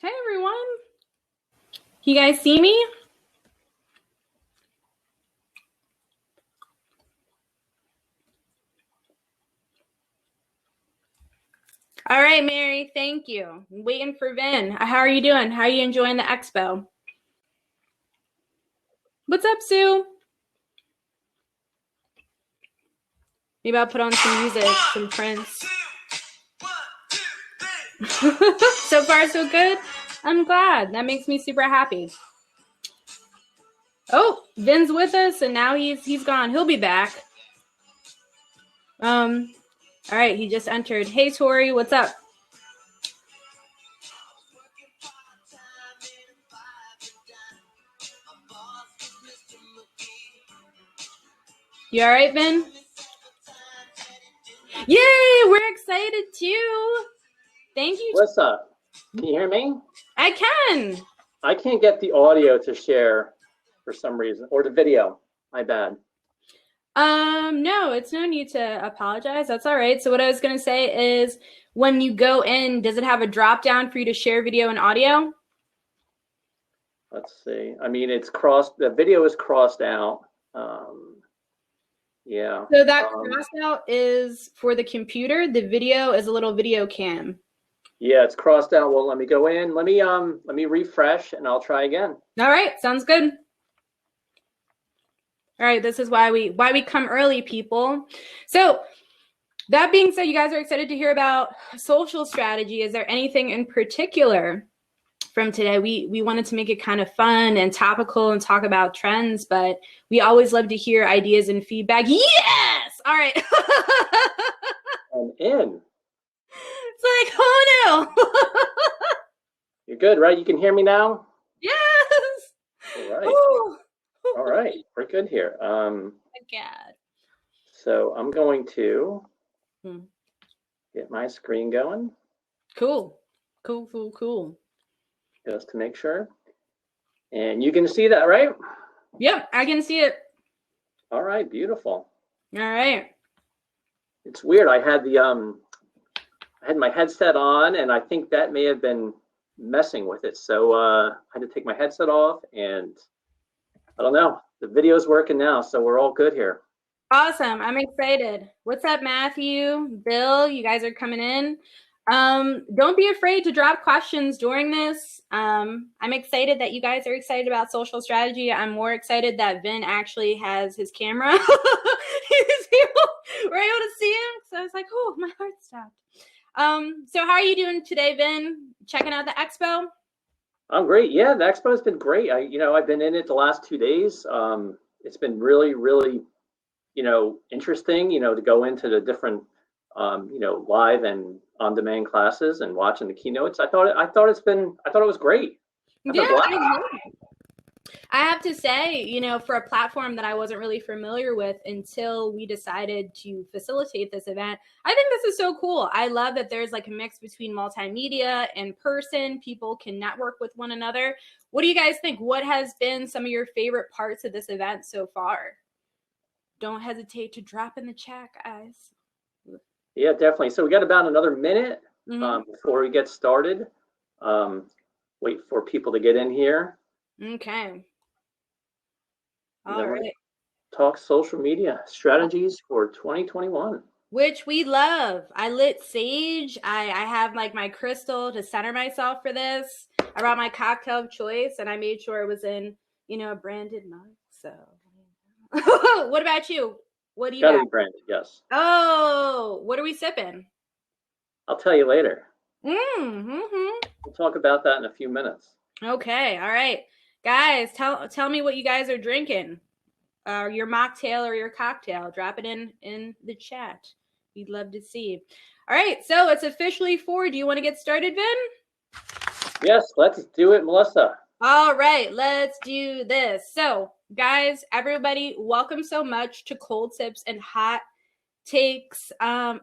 Hey everyone. You guys see me? All right, Mary, thank you. I'm waiting for Vin. How are you doing? How are you enjoying the expo? What's up, Sue? Maybe I'll put on some music, some Prince. So far, so good. I'm glad. That makes me super happy. Oh, Vin's with us, and now he's gone. He'll be back. All right, he just entered. Hey, Tori, what's up? You all right, Vin? Yay, we're excited too. Thank you. What's up? Can you hear me? I can. I can't get the audio to share for some reason, or the video. My bad. No, it's no need to apologize. That's all right. So what I was going to say is when you go in, does it have a drop down for you to share video and audio? Let's see. I mean, it's crossed. The video is crossed out. Yeah. So that crossed out is for the computer. The video is a little video cam. Yeah, it's crossed out. Well, let me go in. Let me refresh, and I'll try again. All right, sounds good. All right, this is why we come early, people. So that being said, you guys are excited to hear about social strategy. Is there anything in particular from today? We wanted to make it kind of fun and topical and talk about trends, but we always love to hear ideas and feedback. Yes! All right. I'm in. It's like, oh no. You're good, right? You can hear me now? Yes. All right. Ooh. All right. We're good here. My God. So I'm going to get my screen going. Cool. Just to make sure. And you can see that, right? Yep, I can see it. All right, beautiful. All right. It's weird. I had my headset on, and I think that may have been messing with it. So I had to take my headset off, and I don't know. The video's working now, so we're all good here. Awesome. I'm excited. What's up, Matthew? Bill, you guys are coming in. Don't be afraid to drop questions during this. I'm excited that you guys are excited about social strategy. I'm more excited that Vin actually has his camera. We're able to see him. So I was like, oh, my heart stopped. So how are you doing today, Vin? Checking out the expo? I'm great. Yeah, the expo has been great. I've been in it the last 2 days. It's been really, really, interesting, to go into the different, live and on-demand classes and watching the keynotes. I thought it was great. I have to say, for a platform that I wasn't really familiar with until we decided to facilitate this event, I think this is so cool. I love that there's like a mix between multimedia and person. People can network with one another. What do you guys think? What has been some of your favorite parts of this event so far? Don't hesitate to drop in the chat, guys. Yeah, definitely. So we got about another minute before we get started. Wait for people to get in here. Okay. All right. Talk social media strategies for 2021. Which we love. I lit sage. I have like my crystal to center myself for this. I brought my cocktail of choice, and I made sure it was in, a branded mug. So, what about you? What do you got? Branded, yes. Oh, what are we sipping? I'll tell you later. We'll talk about that in a few minutes. Okay, all right. Guys, tell me what you guys are drinking. Your mocktail or your cocktail. Drop it in the chat. We'd love to see. All right, so it's officially 4. Do you want to get started, Vin? Yes, let's do it, Melissa. All right, let's do this. So, guys, everybody, welcome so much to Cold Sips and Hot Takes. Okay, I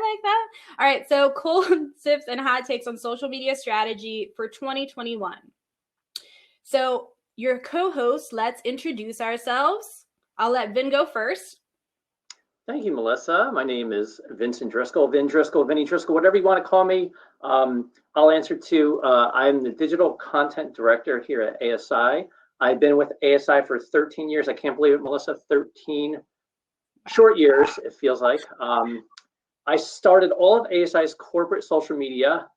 like that. All right, so Cold Sips and Hot Takes on social media strategy for 2021. So, your co-host, let's introduce ourselves. I'll let Vin go first. Thank you, Melissa. My name is Vincent Driscoll, Vin Driscoll, Vinny Driscoll, whatever you want to call me. I'll answer to. I'm the digital content director here at ASI. I've been with ASI for 13 years. I can't believe it, Melissa. 13 short years, it feels like. I started all of ASI's corporate social media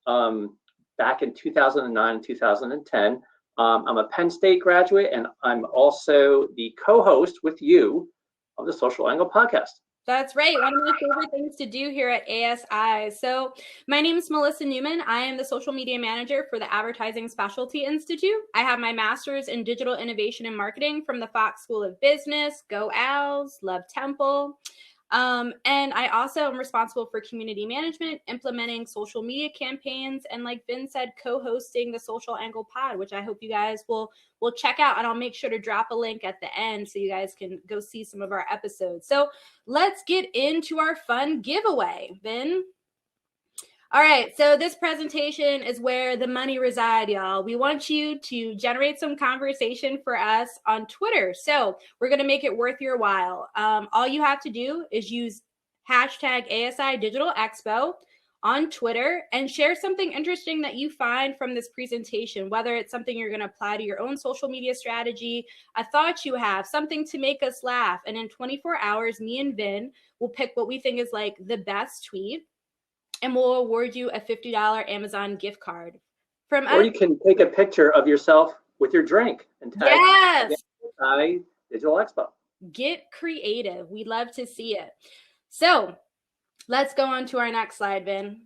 back in 2009 and 2010. I'm a Penn State graduate, and I'm also the co-host with you of the Social Angle podcast. That's right. One of my favorite things to do here at ASI. So my name is Melissa Newman. I am the social media manager for the Advertising Specialty Institute. I have my master's in digital innovation and marketing from the Fox School of Business. Go Owls, love Temple. And I also am responsible for community management, implementing social media campaigns, and like Vin said, co-hosting the Social Angle Pod, which I hope you guys will check out. And I'll make sure to drop a link at the end so you guys can go see some of our episodes. So let's get into our fun giveaway, Vin. All right, so this presentation is where the money reside, y'all. We want you to generate some conversation for us on Twitter. So we're going to make it worth your while. All you have to do is use hashtag ASI Digital Expo on Twitter and share something interesting that you find from this presentation, whether it's something you're going to apply to your own social media strategy, a thought you have, something to make us laugh. And in 24 hours, me and Vin will pick what we think is like the best tweet, and we'll award you a $50 Amazon gift card from us. Or you can take a picture of yourself with your drink and tag ASI Digital Expo. Get creative. We'd love to see it. So let's go on to our next slide, Vin.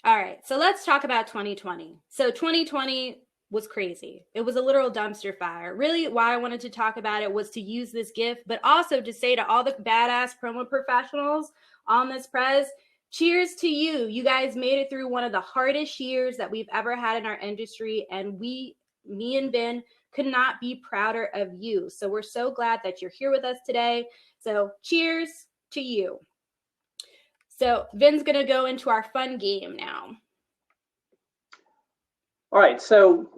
All right, so let's talk about 2020. So 2020 was crazy. It was a literal dumpster fire. Really, why I wanted to talk about it was to use this gift, but also to say to all the badass promo professionals on this prez, cheers to you. You guys made it through one of the hardest years that we've ever had in our industry, and me and Vin could not be prouder of you. So we're so glad that you're here with us today. So cheers to you. So Vin's gonna go into our fun game now. All right, so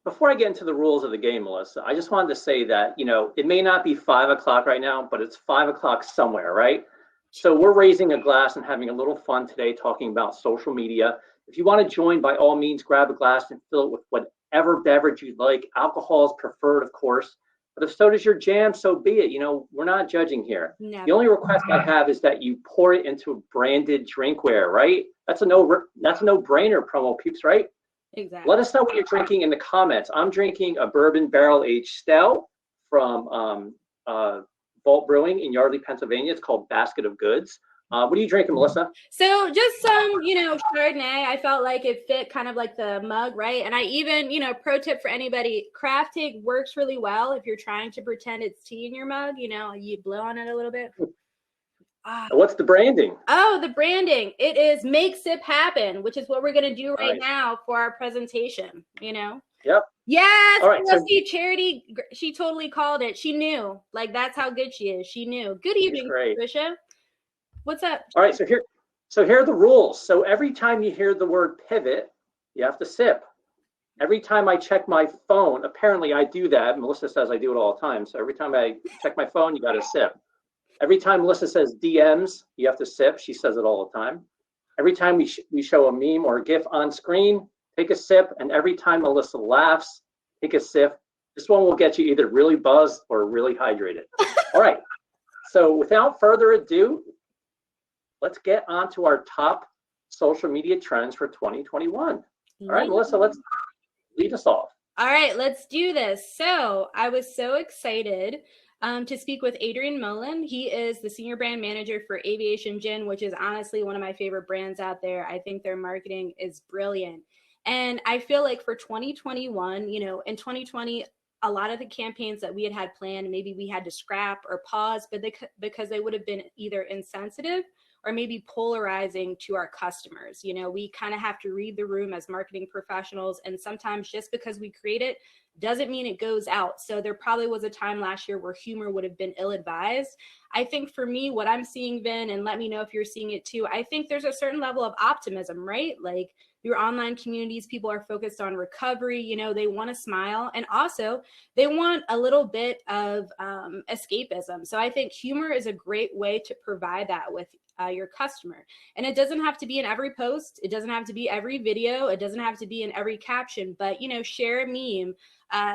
before I get into the rules of the game, Melissa, I just wanted to say that, it may not be 5 o'clock right now, but it's 5 o'clock somewhere, right? So we're raising a glass and having a little fun today talking about social media. If you want to join, by all means, grab a glass and fill it with whatever beverage you'd like. Alcohol is preferred, of course, but if so does your jam, so be it. We're not judging here. Never. The only request I have is that you pour it into branded drinkware, right? That's a no-brainer, promo peeps, right? Exactly. Let us know what you're drinking in the comments. I'm drinking a bourbon barrel-aged stout from Vault Brewing in Yardley, Pennsylvania. It's called Basket of Goods. What are you drinking, Melissa? So just some, Chardonnay. I felt like it fit kind of like the mug, right? And I even, pro tip for anybody, craft take works really well if you're trying to pretend it's tea in your mug. You blow on it a little bit. What's the branding? Oh, the branding. It is Make Sip Happen, which is what we're going to do right now for our presentation, Yep. Yes. All right, so Charity, she totally called it. She knew. Like, that's how good she is. She knew. Good evening, Patricia. What's up? All right, so here are the rules. So every time you hear the word pivot, you have to sip. Every time I check my phone, apparently I do that. Melissa says I do it all the time. So every time I check my phone, you got to sip. Every time Melissa says DMs, you have to sip. She says it all the time. Every time we show a meme or a GIF on screen, take a sip. And every time Melissa laughs, take a sip. This one will get you either really buzzed or really hydrated. All right. So without further ado, let's get on to our top social media trends for 2021. All right, Melissa, let's lead us off. All right, let's do this. So I was so excited to speak with Adrian Mullen. He is the senior brand manager for Aviation Gin, which is honestly one of my favorite brands out there. I think their marketing is brilliant. And I feel like for 2021, in 2020, a lot of the campaigns that we had planned, maybe we had to scrap or pause, but because they would have been either insensitive or maybe polarizing to our customers. We kind of have to read the room as marketing professionals. And sometimes just because we create it doesn't mean it goes out. So there probably was a time last year where humor would have been ill-advised. I think for me, what I'm seeing, Vin, and let me know if you're seeing it too, I think there's a certain level of optimism, right? Like your online communities, people are focused on recovery, you know, they want to smile, and also they want a little bit of escapism. So I think humor is a great way to provide that with your customer. And it doesn't have to be in every post. It doesn't have to be every video. It doesn't have to be in every caption, but, you know, share a meme,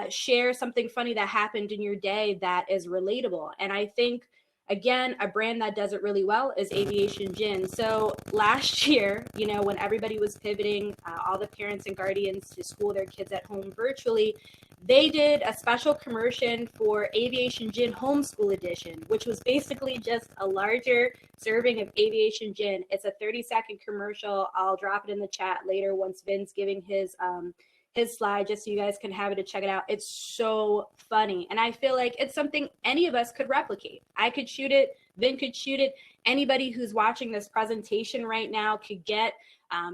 share something funny that happened in your day that is relatable. And I think, again, a brand that does it really well is Aviation Gin. So last year, you know, when everybody was pivoting, all the parents and guardians to school their kids at home virtually, they did a special commercial for Aviation Gin Homeschool Edition, which was basically just a larger serving of Aviation Gin. It's a 30-second commercial. I'll drop it in the chat later once Vin's giving his slide, just so you guys can have it to check it out. It's so funny. And I feel like it's something any of us could replicate. I could shoot it. Vin could shoot it. Anybody who's watching this presentation right now could get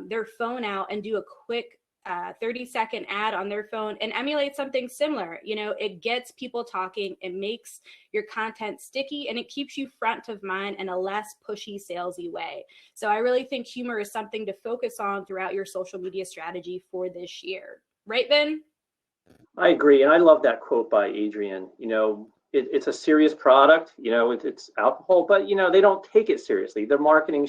their phone out and do a quick 30-second ad on their phone and emulate something similar. You know, it gets people talking, it makes your content sticky, and it keeps you front of mind in a less pushy, salesy way. So I really think humor is something to focus on throughout your social media strategy for this year. Right, Vin? I agree. And I love that quote by Adrian. You know, it's a serious product, you know, it's alcohol, but, you know, they don't take it seriously. Their marketing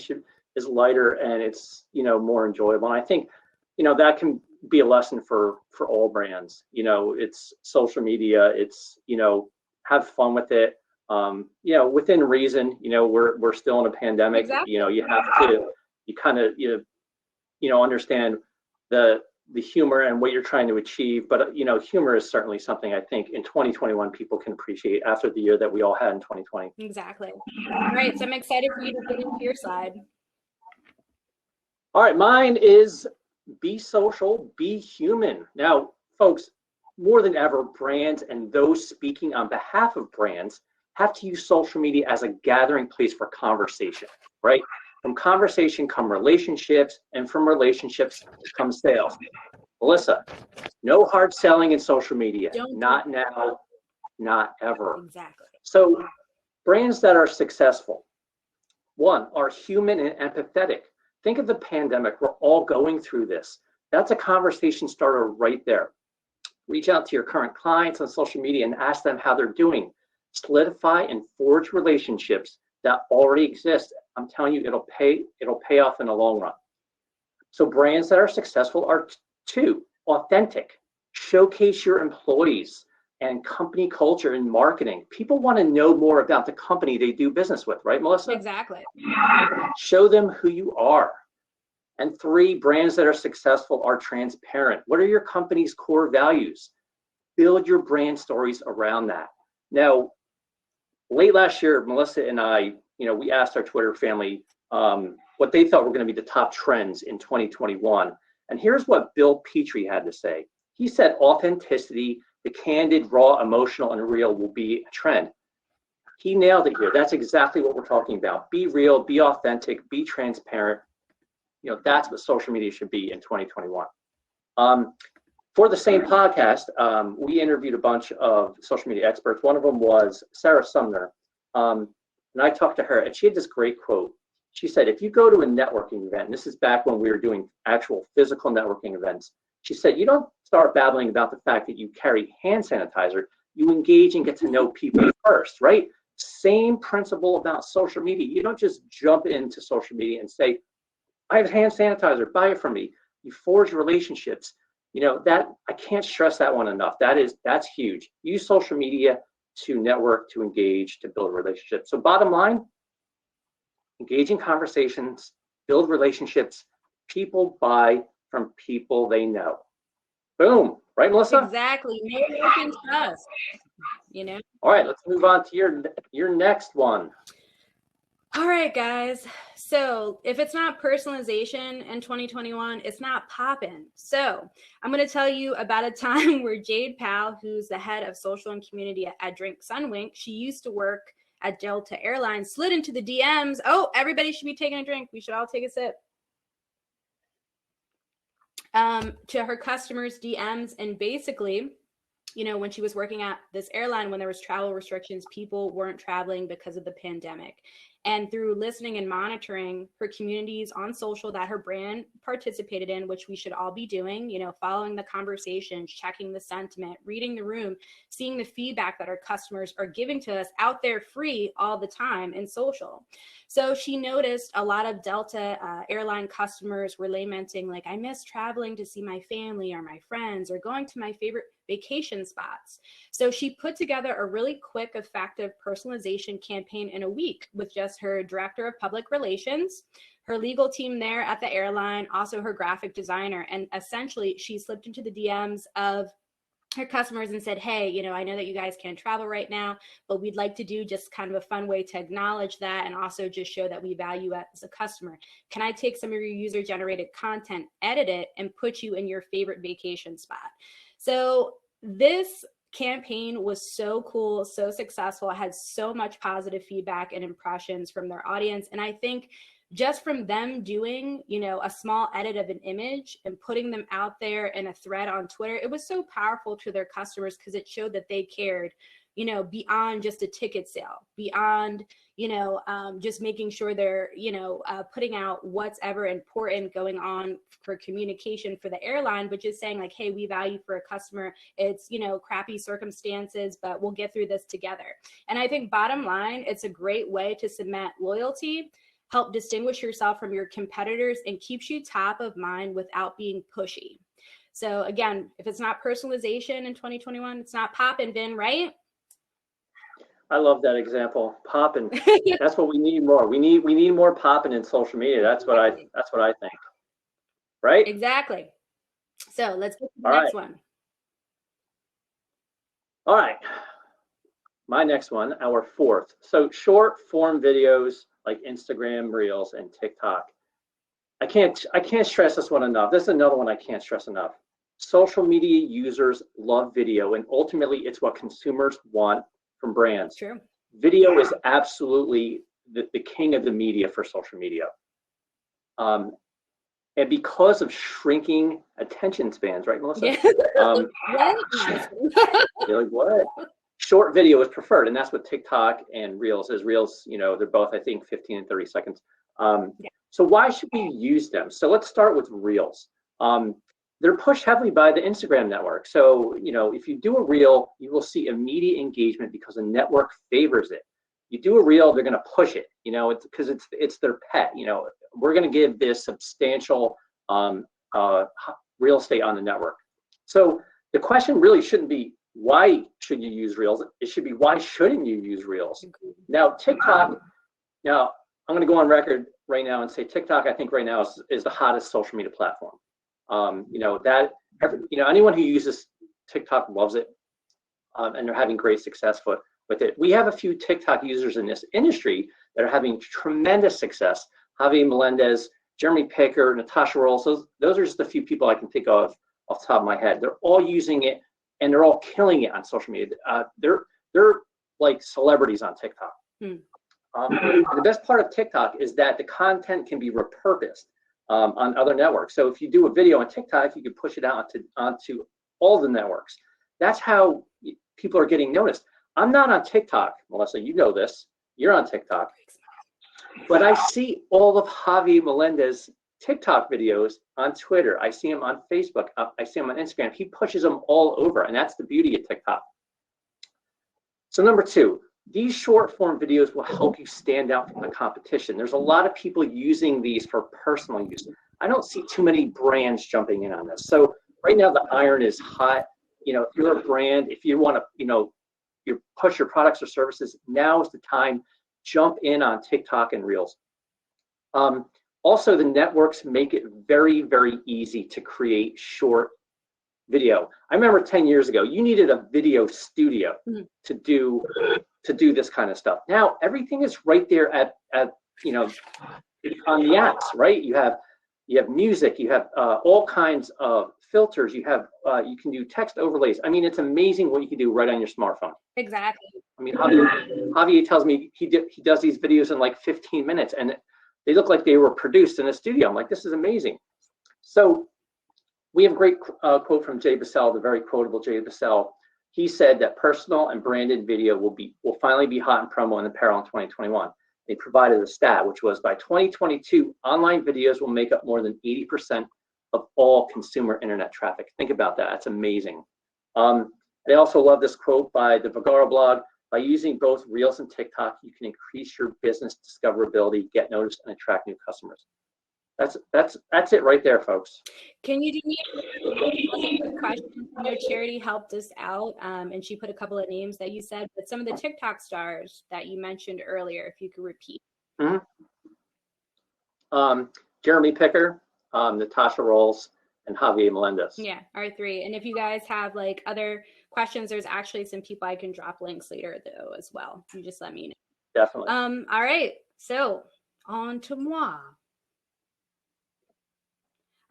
is lighter and it's, you know, more enjoyable. And I think, you know, that can be a lesson for all brands. You know, it's social media, it's, you know, have fun with it. You know, within reason. You know, we're still in a pandemic. Exactly. You know, you have to, you kind of, you know, understand the humor and what you're trying to achieve. But, you know, humor is certainly something I think in 2021 people can appreciate after the year that we all had in 2020. Exactly. All right, so I'm excited for you to get into your slide. All right, mine is be social, be human. Now, folks, more than ever, brands and those speaking on behalf of brands have to use social media as a gathering place for conversation, right? From conversation come relationships, and from relationships come sales. Melissa, no hard selling in social media. Not now, not ever. Exactly. So brands that are successful, one, are human and empathetic. Think of the pandemic. We're all going through this. That's a conversation starter right there. Reach out to your current clients on social media and ask them how they're doing. Solidify and forge relationships that already exist. I'm telling you, it'll pay off in the long run. So brands that are successful are two, authentic. Showcase your employees and company culture and marketing. People want to know more about the company they do business with, right, Melissa? Exactly. Show them who you are. And three, brands that are successful are transparent. What are your company's core values? Build your brand stories around that. Now, late last year, Melissa and I, you know, we asked our Twitter family what they thought were going to be the top trends in 2021. And here's what Bill Petrie had to say. He said authenticity, the candid, raw, emotional, and real will be a trend. He nailed it here. That's exactly what we're talking about. Be real, be authentic, be transparent. You know, that's what social media should be in 2021. For the same podcast, we interviewed a bunch of social media experts. One of them was Sarah Sumner. And I talked to her, and she had this great quote. She said, if you go to a networking event, and this is back when we were doing actual physical networking events, she said, you don't start babbling about the fact that you carry hand sanitizer. You engage and get to know people first, right? Same principle about social media. You don't just jump into social media and say, I have hand sanitizer, buy it from me. You forge relationships. You know, that I can't stress that one enough. That's huge. Use social media to network, to engage, to build relationships. So bottom line, engage in conversations, build relationships. People buy from people they know. Boom. Right, Melissa? Exactly. Network and trust. You know? All right, let's move on to your next one. All right, guys. So if it's not personalization in 2021, it's not popping. So I'm going to tell you about a time where Jade Powell, who's the head of social and community at Drink Sunwink, she used to work at Delta Airlines, slid into the DMs. Oh, everybody should be taking a drink. We should all take a sip. To her customers' DMs, and basically when she was working at this airline, when there was travel restrictions, people weren't traveling because of the pandemic. And through listening and monitoring her communities on social that her brand participated in, which we should all be doing, following the conversations, checking the sentiment, reading the room, seeing the feedback that our customers are giving to us out there free all the time in social. So she noticed a lot of Delta airline customers were lamenting, like, I miss traveling to see my family or my friends or going to my favorite vacation spots. So she put together a really quick, effective personalization campaign in a week with just her director of public relations, her legal team there at the airline, also her graphic designer. And essentially, she slipped into the DMs of her customers and said, hey, I know that you guys can't travel right now, but we'd like to do just kind of a fun way to acknowledge that and also just show that we value it as a customer. Can I take some of your user generated content, edit it, and put you in your favorite vacation spot? So this campaign was so cool, so successful. It had so much positive feedback and impressions from their audience. And I think just from them doing, a small edit of an image and putting them out there in a thread on Twitter, it was so powerful to their customers because it showed that they cared, beyond just a ticket sale, beyond, just making sure they're, putting out what's ever important going on for communication for the airline, but just saying like, hey, we value for a customer. It's, crappy circumstances, but we'll get through this together. And I think bottom line, it's a great way to cement loyalty, help distinguish yourself from your competitors, and keeps you top of mind without being pushy. So again, if it's not personalization in 2021, it's not poppin', Vin, right? I love that example. Poppin'. That's what we need more. We need more poppin' in social media. That's what I think. Right? Exactly. So let's get to the next one. All right. My next one, our fourth. So short form videos like Instagram Reels and TikTok. I can't stress this one enough. This is another one I can't stress enough. Social media users love video, and ultimately it's what consumers want from brands. True. Video is absolutely the king of the media for social media. And because of shrinking attention spans, right, Melissa? Yeah. You're like, what? Short video is preferred, and that's what TikTok and Reels is. Reels, they're both, I think, 15 and 30 seconds. So why should we use them? So let's start with Reels. They're pushed heavily by the Instagram network. So, if you do a Reel, you will see immediate engagement because the network favors it. You do a Reel, they're going to push it, it's because it's their pet. We're going to give this substantial real estate on the network. So the question really shouldn't be, why should you use Reels? It should be, why shouldn't you use Reels? Now, TikTok, I'm going to go on record right now and say TikTok, I think right now is the hottest social media platform. Anyone who uses TikTok loves it, and they're having great success with it. We have a few TikTok users in this industry that are having tremendous success. Javi Melendez, Jeremy Picker, Natasha Rolls, those are just a few people I can think of off the top of my head. They're all using it, and they're all killing it on social media. They're like celebrities on TikTok. The best part of TikTok is that the content can be repurposed on other networks. So if you do a video on TikTok, you can push it out onto all the networks. That's how people are getting noticed. I'm not on TikTok, Melissa, you know this. You're on TikTok. But I see all of Javi Melendez TikTok videos on Twitter. I see him on Facebook. I see him on Instagram. He pushes them all over, and that's the beauty of TikTok. So number two, these short form videos will help you stand out from the competition. There's a lot of people using these for personal use. I don't see too many brands jumping in on this. So right now the iron is hot. If you're a brand, if you want to, you push your products or services, now is the time. Jump in on TikTok and Reels. Also, the networks make it very, very easy to create short video. I remember 10 years ago, you needed a video studio to do this kind of stuff. Now everything is right there at on the apps, right? You have music, you have all kinds of filters, you can do text overlays. I mean, it's amazing what you can do right on your smartphone. Exactly. I mean, Javier tells me he does these videos in like 15 minutes, and they look like they were produced in a studio. I'm like, this is amazing. So we have a great quote from Jay Bassell, the very quotable Jay Bassell. he said that personal and branded video will finally be hot in promo and apparel in 2021. They provided a stat, which was by 2022, online videos will make up more than 80% of all consumer internet traffic. Think about that. That's amazing. They also love this quote by the Vagara blog. By using both Reels and TikTok, you can increase your business discoverability, get noticed, and attract new customers. That's it right there, folks. Can you do me a quick question? I know Charity helped us out, and she put a couple of names that you said, but some of the TikTok stars that you mentioned earlier, if you could repeat. Jeremy Picker, Natasha Rolls, and Javier Melendez. Yeah, our three. And if you guys have like other questions, there's actually some people I can drop links later though as well. You just let me know. Definitely. All right. So on to moi.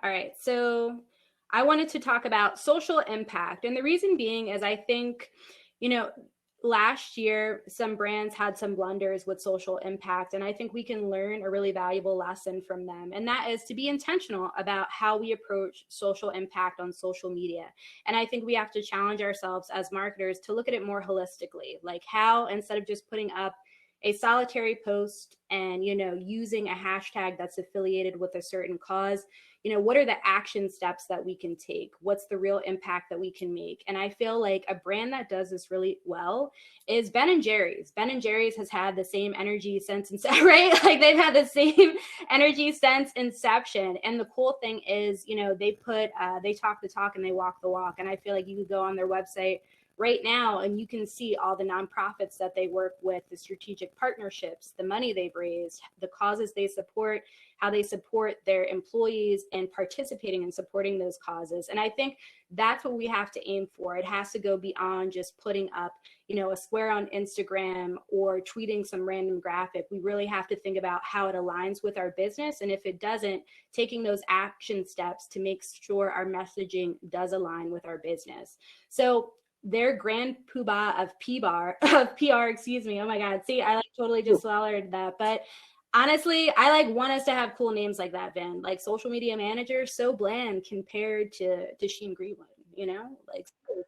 All right. So I wanted to talk about social impact. And the reason being is I think, last year, some brands had some blunders with social impact, and I think we can learn a really valuable lesson from them. And that is to be intentional about how we approach social impact on social media. And I think we have to challenge ourselves as marketers to look at it more holistically, like how instead of just putting up a solitary post and, using a hashtag that's affiliated with a certain cause, what are the action steps that we can take? What's the real impact that we can make? And I feel like a brand that does this really well is Ben & Jerry's. Ben & Jerry's has had the same energy since, right? Like they've had the same energy since inception. And the cool thing is, they talk the talk and they walk the walk. And I feel like you could go on their website right now and you can see all the nonprofits that they work with, the strategic partnerships, the money they've raised, the causes they support, how they support their employees and participating and supporting those causes. And I think that's what we have to aim for. It has to go beyond just putting up, a square on Instagram or tweeting some random graphic. We really have to think about how it aligns with our business. And if it doesn't, taking those action steps to make sure our messaging does align with our business. So their grand poobah of PR, excuse me. Oh my God. See, I totally just swallowed that. But honestly, I want us to have cool names like that, Vin. Like social media manager, so bland compared to Sheen Greenwood,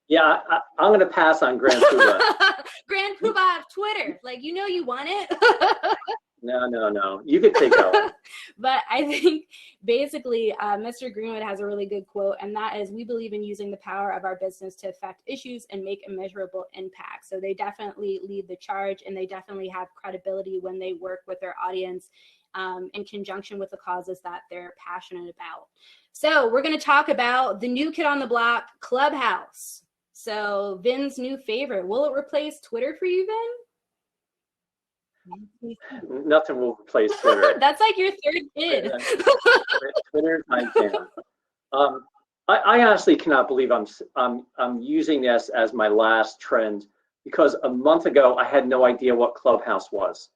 Yeah, I'm going to pass on grand poobah. Grand poobah of Twitter. You want it. No. You could take that one. But I think basically Mr. Greenwood has a really good quote, and that is, we believe in using the power of our business to affect issues and make a measurable impact. So they definitely lead the charge, and they definitely have credibility when they work with their audience in conjunction with the causes that they're passionate about. So we're going to talk about the new kid on the block, Clubhouse. So Vin's new favorite. Will it replace Twitter for you, Vin? Nothing will replace Twitter. That's like your third kid. Twitter's my jam. I honestly cannot believe I'm using this as my last trend, because a month ago I had no idea what Clubhouse was,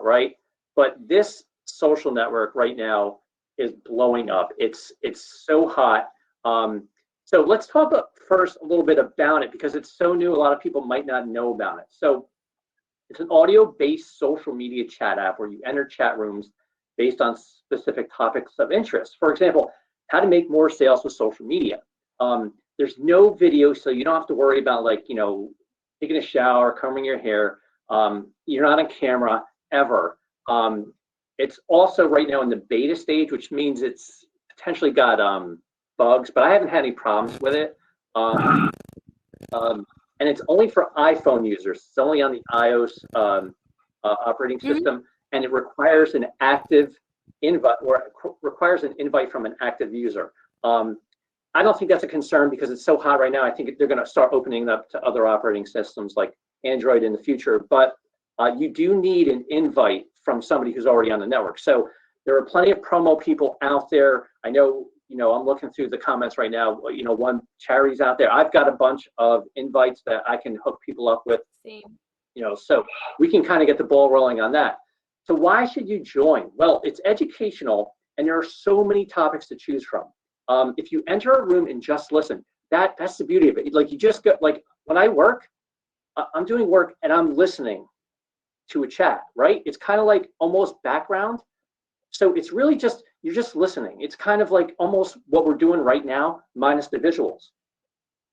right? But this social network right now is blowing up. It's so hot. So let's talk first a little bit about it, because it's so new. A lot of people might not know about it. So it's an audio-based social media chat app where you enter chat rooms based on specific topics of interest. For example, how to make more sales with social media. There's no video, so you don't have to worry about taking a shower, combing your hair. You're not on camera ever. It's also right now in the beta stage, which means it's potentially got bugs, but I haven't had any problems with it. And it's only for iPhone users. It's only on the iOS operating system, and it requires an active invite, or requires an invite from an active user. I don't think that's a concern because it's so hot right now. I think they're going to start opening up to other operating systems like Android in the future. But you do need an invite from somebody who's already on the network. So there are plenty of promo people out there. I know. I'm looking through the comments right now. One Charity's out there. I've got a bunch of invites that I can hook people up with. Same. So we can kind of get the ball rolling on that. So why should you join? Well, it's educational, and there are so many topics to choose from. If you enter a room and just listen, that's the beauty of it. You just get, when I work, I'm doing work and I'm listening to a chat, right? It's kind of like almost background. So it's really you're just listening. It's kind of like almost what we're doing right now, minus the visuals.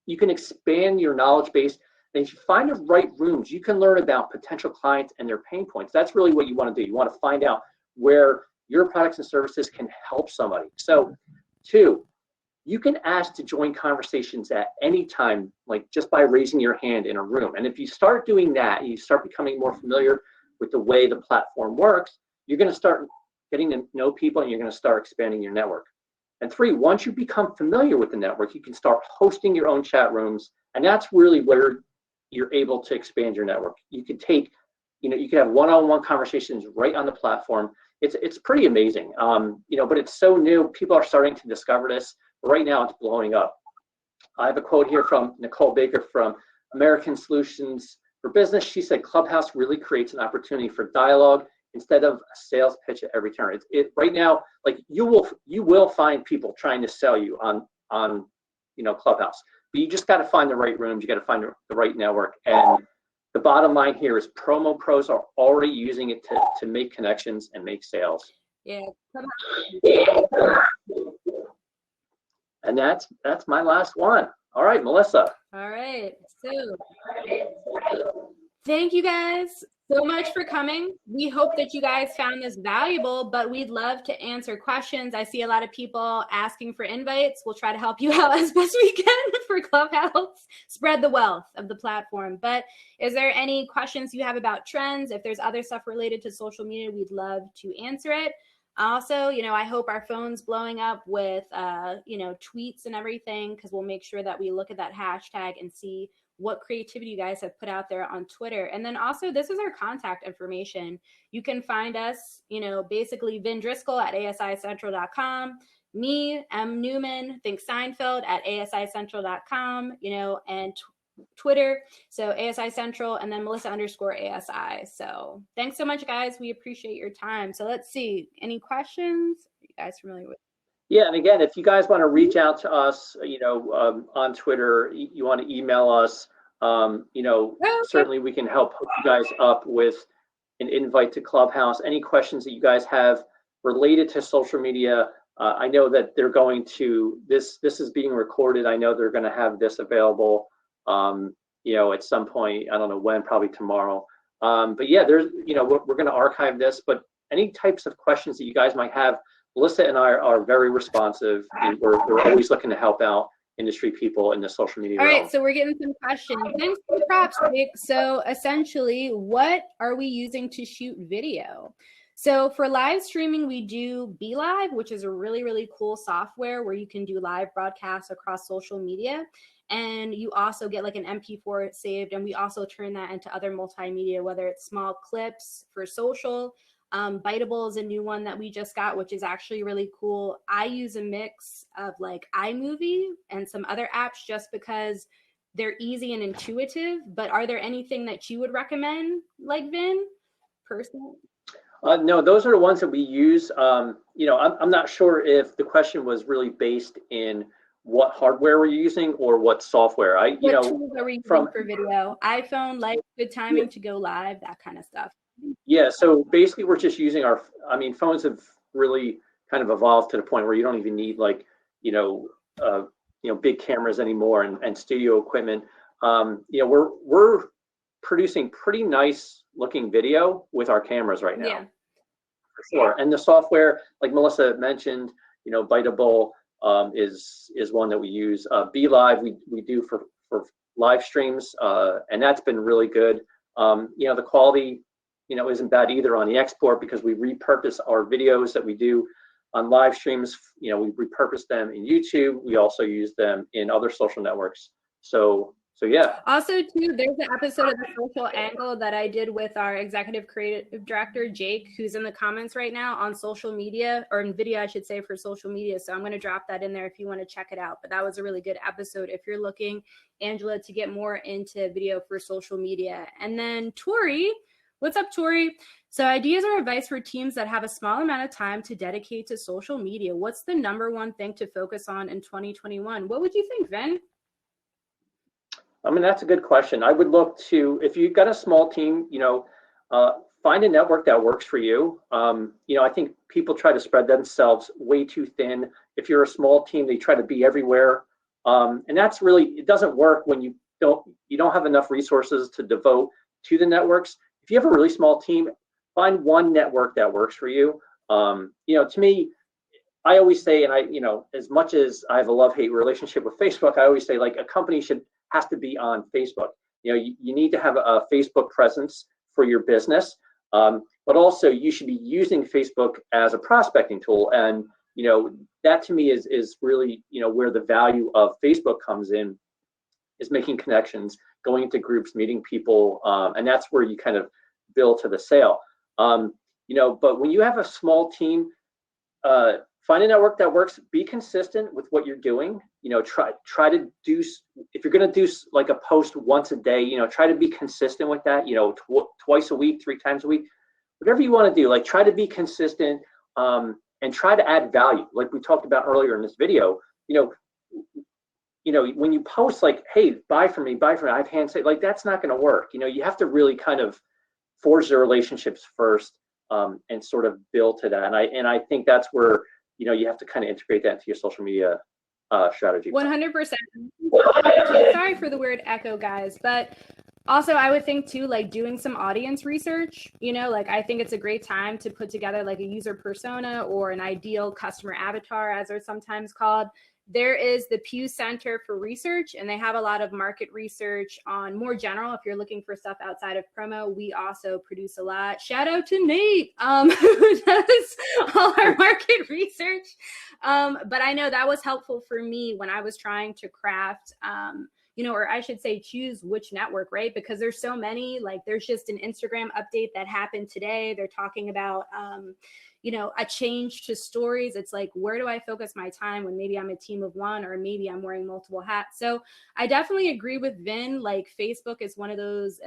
you can expand your knowledge base. And if you find the right rooms, you can learn about potential clients and their pain points. That's really what you want to do. You want to find out where your products and services can help somebody. So 2, you can ask to join conversations at any time, like just by raising your hand in a room. And if you start doing that, you start becoming more familiar with the way the platform works, you're going to start getting to know people and you're going to start expanding your network. And 3, once you become familiar with the network, you can start hosting your own chat rooms. And that's really where you're able to expand your network. You could take, you could have one-on-one conversations right on the platform. It's pretty amazing, but it's so new. People are starting to discover this. Right now, it's blowing up. I have a quote here from Nicole Baker from American Solutions for Business. She said, Clubhouse really creates an opportunity for dialogue instead of a sales pitch at every turn. Right now, like you will find people trying to sell you on Clubhouse, but you just got to find the right rooms. You got to find the right network. And the bottom line here is promo pros are already using it to make connections and make sales. Yeah. And that's my last one. All right, Melissa. All right. So thank you guys so much for coming. We hope that you guys found this valuable, but we'd love to answer questions. I see a lot of people asking for invites. We'll try to help you out as best we can for Clubhouse. Spread the wealth of the platform. But is there any questions you have about trends? If there's other stuff related to social media, we'd love to answer it. Also, I hope our phone's blowing up with, tweets and everything, because we'll make sure that we look at that hashtag and see what creativity you guys have put out there on Twitter. And then also, this is our contact information. You can find us, basically Vin Driscoll at asicentral.com, me, M. Newman, think Seinfeld at asicentral.com, and Twitter, so ASI Central, and then Melissa_ASI. So thanks so much, guys. We appreciate your time. So let's see. Any questions? Are you guys familiar with? Yeah, and again, if you guys want to reach out to us, on Twitter, you want to email us, certainly we can help hook you guys up with an invite to Clubhouse. Any questions that you guys have related to social media, I know that they're going to, this is being recorded. I know they're going to have this available, at some point. I don't know when, probably tomorrow. But yeah, there's, we're going to archive this, but any types of questions that you guys might have, Melissa and I are very responsive, and we're always looking to help out industry people in the social media realm. All right, so we're getting some questions. Thanks for the props, Jake. So essentially, what are we using to shoot video? So for live streaming, we do BeLive, which is a really, really cool software where you can do live broadcasts across social media. And you also get like an MP4 saved, and we also turn that into other multimedia, whether it's small clips for social. Biteable is a new one that we just got, which is actually really cool. I use a mix of like iMovie and some other apps just because they're easy and intuitive. But are there anything that you would recommend, like Vin, personally? No, those are the ones that we use. I'm not sure if the question was really based in what hardware we're using or what software. What tools are we using for video? iPhone, like good timing to go live, that kind of stuff. Yeah, so basically we're just using phones have really kind of evolved to the point where you don't even need big cameras anymore and studio equipment. We're producing pretty nice looking video with our cameras right now. Yeah. For sure. And the software, like Melissa mentioned, Biteable is one that we use. BeLive we do for live streams, and that's been really good. The quality isn't bad either on the export, because we repurpose our videos that we do on live streams. We repurpose them in YouTube. We also use them in other social networks. So yeah. Also, too, there's an episode of The Social Angle that I did with our executive creative director, Jake, who's in the comments right now, on social media, or in video, I should say, for social media. So I'm going to drop that in there if you want to check it out. But that was a really good episode if you're looking, Angela, to get more into video for social media. And then Tori, what's up, Tori? So ideas or advice for teams that have a small amount of time to dedicate to social media. What's the number one thing to focus on in 2021? What would you think, Vin? That's a good question. I would look to, if you've got a small team, find a network that works for you. I think people try to spread themselves way too thin. If you're a small team, they try to be everywhere And that's really, it doesn't work when you don't have enough resources to devote to the networks. If you have a really small team, find one network that works for you. To me, I always say, and as much as I have a love-hate relationship with Facebook, I always say, like, a company has to be on Facebook. You need to have a Facebook presence for your business, but also you should be using Facebook as a prospecting tool. And that to me is really where the value of Facebook comes in, is making connections, going into groups, meeting people, and that's where you kind of build to the sale. But when you have a small team, find a network that works. Be consistent with what you're doing. Try to do, if you're going to do like a post once a day, try to be consistent with that. Twice a week, 3 times a week, whatever you want to do. Like, try to be consistent, and try to add value. Like we talked about earlier in this video. When you post like, "Hey, buy from me, I have hand say," like, that's not going to work. You have to really kind of forge the relationships first, and sort of build to that. And I think that's where you have to kind of integrate that into your social media strategy. 100%. Sorry for the weird echo, guys, but also I would think too, like, doing some audience research. Like, I think it's a great time to put together like a user persona or an ideal customer avatar, as they're sometimes called. There is the Pew Center for Research, and they have a lot of market research on more general. If you're looking for stuff outside of promo, we also produce a lot. Shout out to Nate, who does all our market research. But I know that was helpful for me when I was trying to craft, or I should say choose which network, right? Because there's so many. Like, there's just an Instagram update that happened today. They're talking about, a change to stories. It's like, where do I focus my time when maybe I'm a team of one, or maybe I'm wearing multiple hats? So I definitely agree with Vin. Like, Facebook is one of those,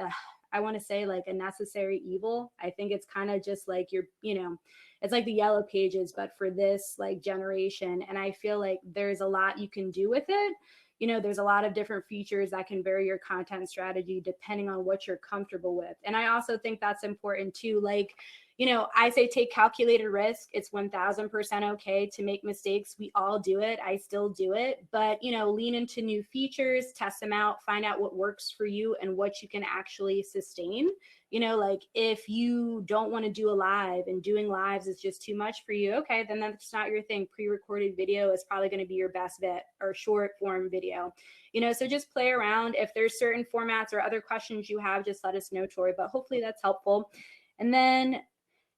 I want to say, like, a necessary evil. I think it's kind of just like it's like the yellow pages, but for this like generation. And I feel like there's a lot you can do with it. There's a lot of different features that can vary your content strategy depending on what you're comfortable with. And I also think that's important too. Like, I say take calculated risk. It's 1000% okay to make mistakes. We all do it. I still do it. But, lean into new features, test them out, find out what works for you and what you can actually sustain. Like, if you don't want to do a live and doing lives is just too much for you, okay, then that's not your thing. Pre-recorded video is probably going to be your best bet, or short form video. So just play around. If there's certain formats or other questions you have, just let us know, Tori. But hopefully that's helpful. And then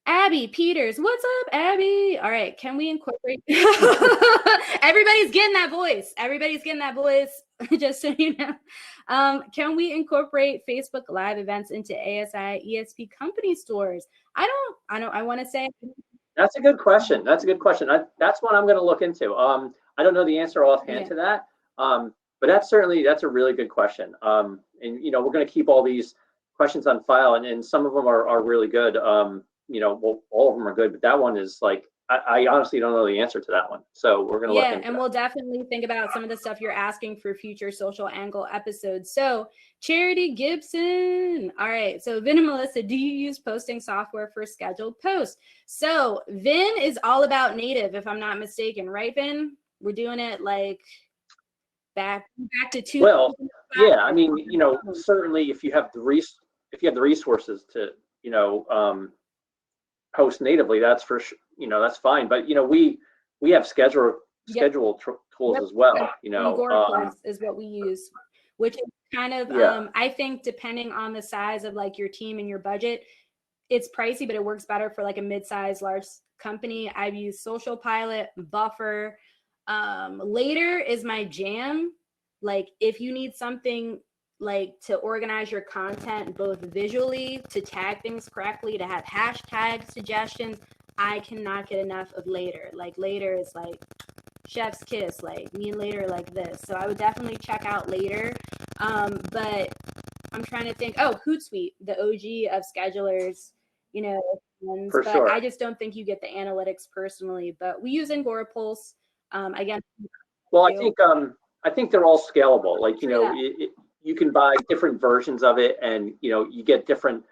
Abby Peters, what's up, Abby? All right, can we incorporate? Everybody's getting that voice. Everybody's getting that voice. Just so you know, can we incorporate Facebook Live events into ASI ESP company stores? I want to say. That's a good question. That's a good question. That's one I'm going to look into. I don't know the answer offhand to that, but that's a really good question. And we're going to keep all these questions on file, and some of them are really good. Well, all of them are good, but that one is like, I honestly don't know the answer to that one. So we're going to look into and that. We'll definitely think about some of the stuff you're asking for future social angle episodes. So Charity Gibson. All right. So Vin and Melissa, do you use posting software for scheduled posts? So Vin is all about native, if I'm not mistaken, right, Vin? We're doing it like back to two. Well, yeah, I mean, certainly if you have the resources to, post natively, that's for sure, that's fine. But we have schedule tools as well. Agoraplex is what we use, which is kind of I think depending on the size of like your team and your budget, it's pricey, but it works better for like a mid-sized large company. I've used Social Pilot, Buffer. Later is my jam. Like, if you need something like to organize your content both visually, to tag things correctly, to have hashtag suggestions, I cannot get enough of Later. Like, Later is like chef's kiss, like me and Later like this. So I would definitely check out Later. But I'm trying to think. Oh, Hootsuite, the OG of schedulers, For but sure. I just don't think you get the analytics personally. But we use Agorapulse. Again. Well, I think they're all scalable. Like, you can buy different versions of it, and you get different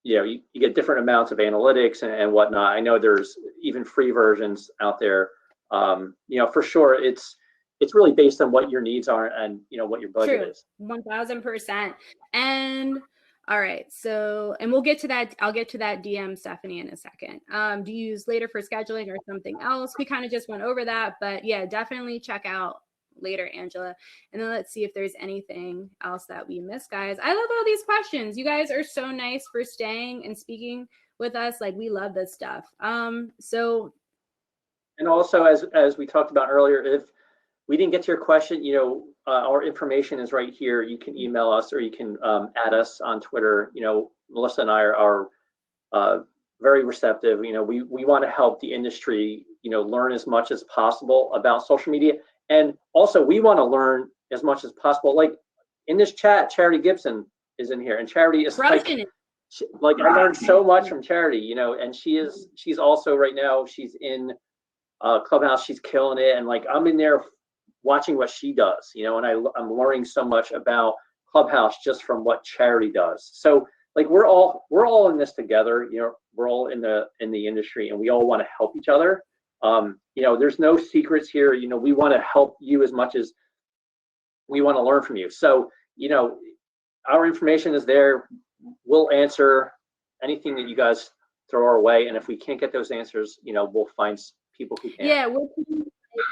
you get different amounts of analytics and whatnot. I know there's even free versions out there. For sure, it's it's really based on what your needs are and, you know, what your budget True, is. 1000%. And all right, so, and we'll get to that. I'll get to that DM Stephanie in a second. Do you use Later for scheduling or something else? We kind of just went over that, but yeah, definitely check out Later, Angela. And then let's see if there's anything else that we missed, guys. I love all these questions. You guys are so nice for staying and speaking with us. Like, we love this stuff. So, and also, as we talked about earlier, if we didn't get to your question, you know, our information is right here. You can email us, or you can add us on Twitter. You know, Melissa and I are very receptive. You know, we want to help the industry, you know, learn as much as possible about social media. And also, we want to learn as much as possible. Like in this chat, Charity Gibson is in here, and Charity is like I learned so much from Charity, you know, and she's also right now, she's in Clubhouse, she's killing it. And like, I'm in there watching what she does, you know, and I'm learning so much about Clubhouse just from what Charity does. So like, we're all in this together, you know, we're all in the industry, and we all want to help each other. You know, there's no secrets here. You know, we want to help you as much as we want to learn from you. So, you know, our information is there. We'll answer anything that you guys throw our way. And if we can't get those answers, you know, we'll find people who can. Yeah, we'll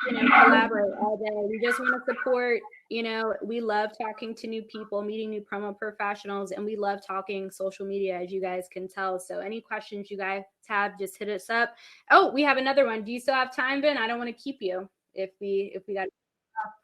collaborate all day. We just want to support, you know, we love talking to new people, meeting new promo professionals, and we love talking social media, as you guys can tell. So any questions you guys have, just hit us up. Oh, we have another one. Do you still have time, Vin? I don't want to keep you if we got.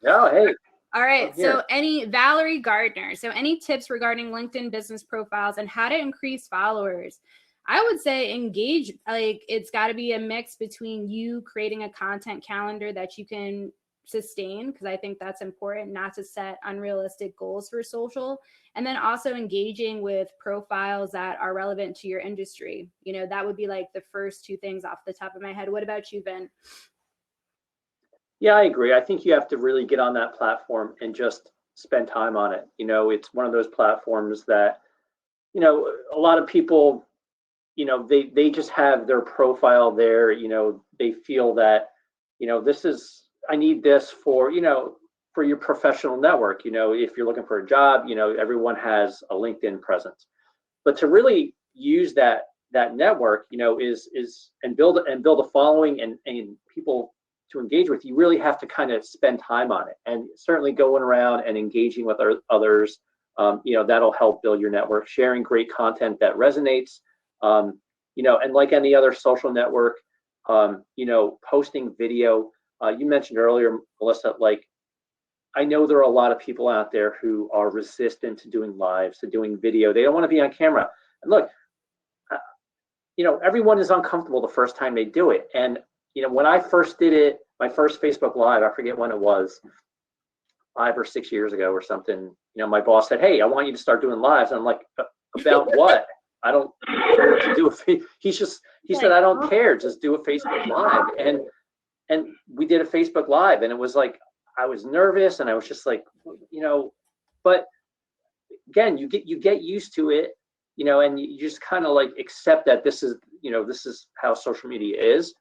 No, hey. All right. So Valerie Gardner. So any tips regarding LinkedIn business profiles and how to increase followers? I would say engage, like it's got to be a mix between you creating a content calendar that you can sustain, because I think that's important, not to set unrealistic goals for social, and then also engaging with profiles that are relevant to your industry. You know, that would be like the first two things off the top of my head. What about you, Ben? Yeah, I agree. I think you have to really get on that platform and just spend time on it. You know, it's one of those platforms that, you know, a lot of people, you know, they just have their profile there. You know, they feel that, you know, I need this for, you know, for your professional network. You know, if you're looking for a job, you know, everyone has a LinkedIn presence. But to really use that network, you know, is and build a following and people to engage with, you really have to kind of spend time on it. And certainly going around and engaging with others, you know, that'll help build your network. Sharing great content that resonates, you know, and like any other social network, you know, posting video. You mentioned earlier, Melissa, like, I know there are a lot of people out there who are resistant to doing lives, to doing video. They don't want to be on camera. And look, you know, everyone is uncomfortable the first time they do it. And you know, when I first did it, my first Facebook Live, I forget when it was, 5 or 6 years ago or something, you know, my boss said, "Hey, I want you to start doing lives." And I'm like, "About what? I don't know what to do." He said, "I don't care, just do a Facebook Live." And we did a Facebook Live, and it was like, I was nervous, and I was just like, you know, but again, you get used to it, you know, and you just kind of like accept that this is, you know, this is how social media is.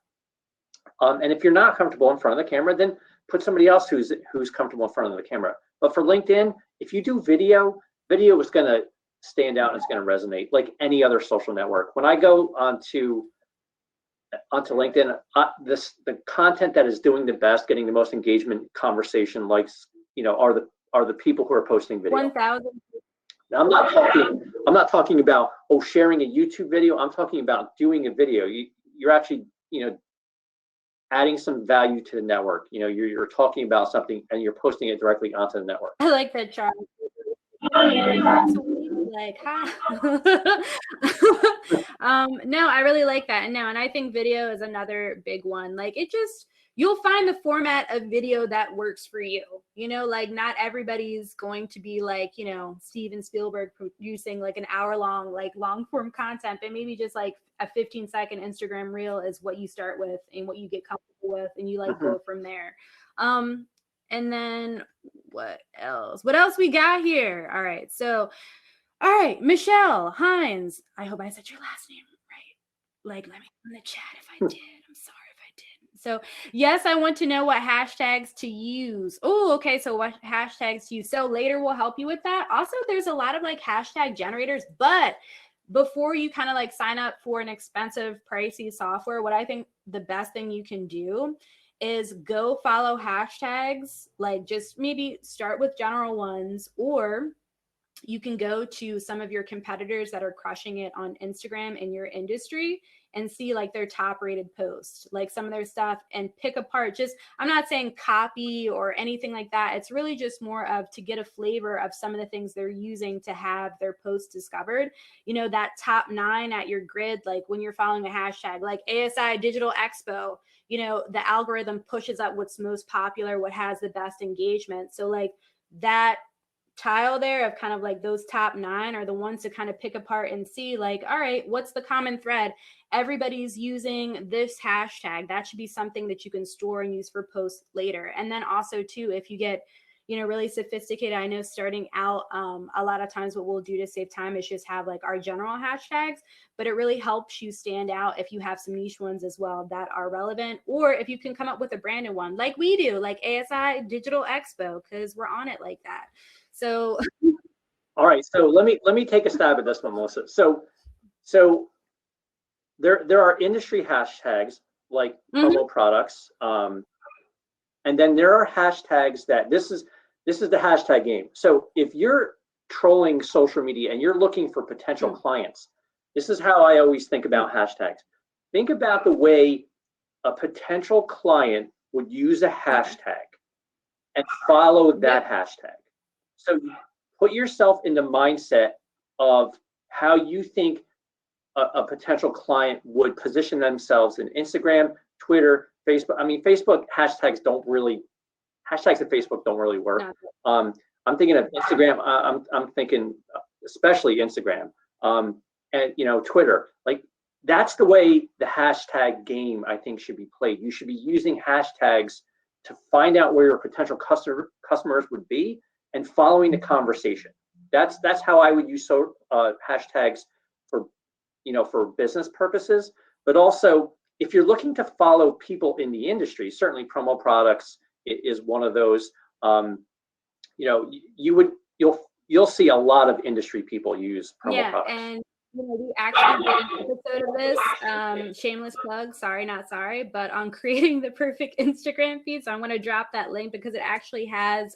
And if you're not comfortable in front of the camera, then put somebody else who's comfortable in front of the camera. But for LinkedIn, if you do video is going to stand out and it's going to resonate like any other social network. When I go onto LinkedIn, the content that is doing the best, getting the most engagement, conversation, likes, you know, are the people who are posting video. 1,000. Now, I'm not talking about sharing a YouTube video. I'm talking about doing a video. You're actually, you know, adding some value to the network. You know, you're talking about something and you're posting it directly onto the network. I like that, Charlie. Like, no, I really like that. And I think video is another big one. Like, you'll find the format of video that works for you. You know, like, not everybody's going to be like, you know, Steven Spielberg producing like an hour-long, like long form content, but maybe just like a 15-second Instagram reel is what you start with and what you get comfortable with, and you like go from there. And then what else? What else we got here? All right. So, all right, Michelle Hines. I hope I said your last name right. Like, let me know in the chat if I did. I'm sorry if I didn't. So yes, I want to know what hashtags to use. Oh, okay. So what hashtags to use? So later we'll help you with that. Also, there's a lot of like hashtag generators, but before you kind of like sign up for an expensive, pricey software, what I think the best thing you can do is go follow hashtags. Like just maybe start with general ones, or you can go to some of your competitors that are crushing it on Instagram in your industry and see like their top rated posts, like some of their stuff, and pick apart. Just, I'm not saying copy or anything like that. It's really just more of to get a flavor of some of the things they're using to have their posts discovered. You know, that top 9 at your grid, like when you're following a hashtag like ASI Digital Expo, you know, the algorithm pushes up what's most popular, what has the best engagement. So like that tile there of kind of like those top 9 are the ones to kind of pick apart and see like, all right, what's the common thread? Everybody's using this hashtag. That should be something that you can store and use for posts later. And then also too, if you get, you know, really sophisticated, I know starting out, a lot of times what we'll do to save time is just have like our general hashtags, but it really helps you stand out if you have some niche ones as well that are relevant, or if you can come up with a branded one like we do, like ASI Digital Expo, because we're on it like that. So, All right, so let me take a stab at this one, Melissa. So there are industry hashtags like mhm, promo products, and then there are hashtags that this is the hashtag game. So if you're trolling social media and you're looking for potential mm, clients, this is how I always think mm, about hashtags. Think about the way a potential client would use a okay. hashtag and follow that Yep. hashtag. So you put yourself in the mindset of how you think a potential client would position themselves in Instagram, Twitter, Facebook. I mean, Facebook hashtags at Facebook don't really work. No. Um, I'm thinking of Instagram. I'm thinking especially Instagram, and Twitter. Like that's the way the hashtag game I think should be played. You should be using hashtags to find out where your potential customers would be and following the conversation. That's how I would use hashtags for for business purposes, but also if you're looking to follow people in the industry, certainly promo products is one of those. You know, you'll see a lot of industry people use promo Yeah, products. and you know, we actually did an episode of this, shameless plug, sorry, not sorry, but on creating the perfect Instagram feed. So I'm going to drop that link because it actually has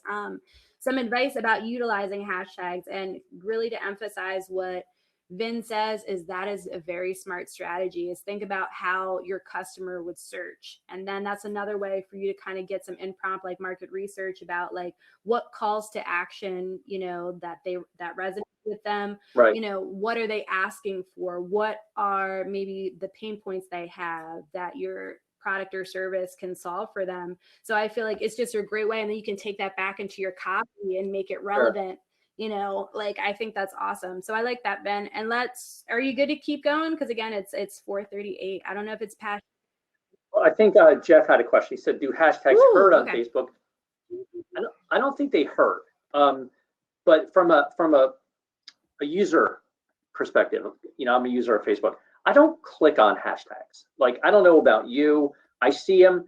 some advice about utilizing hashtags, and really to emphasize what Vin says is that is a very smart strategy, is think about how your customer would search. And then that's another way for you to kind of get some impromptu like market research about like what calls to action, you know, that resonate with them. Right. You know, what are they asking for? What are maybe the pain points they have that your product or service can solve for them? So I feel like it's just a great way, and then you can take that back into your copy and make it Sure. relevant. You know, like I think that's awesome. So I like that, Ben. And are you good to keep going? Because again, it's 4:38. I don't know if it's past. Well, I think Jeff had a question. He said, "Do hashtags Ooh, hurt on okay. Facebook?" I don't think they hurt, but from a user perspective, I'm a user of Facebook. I don't click on hashtags. Like, I don't know about you. I see them.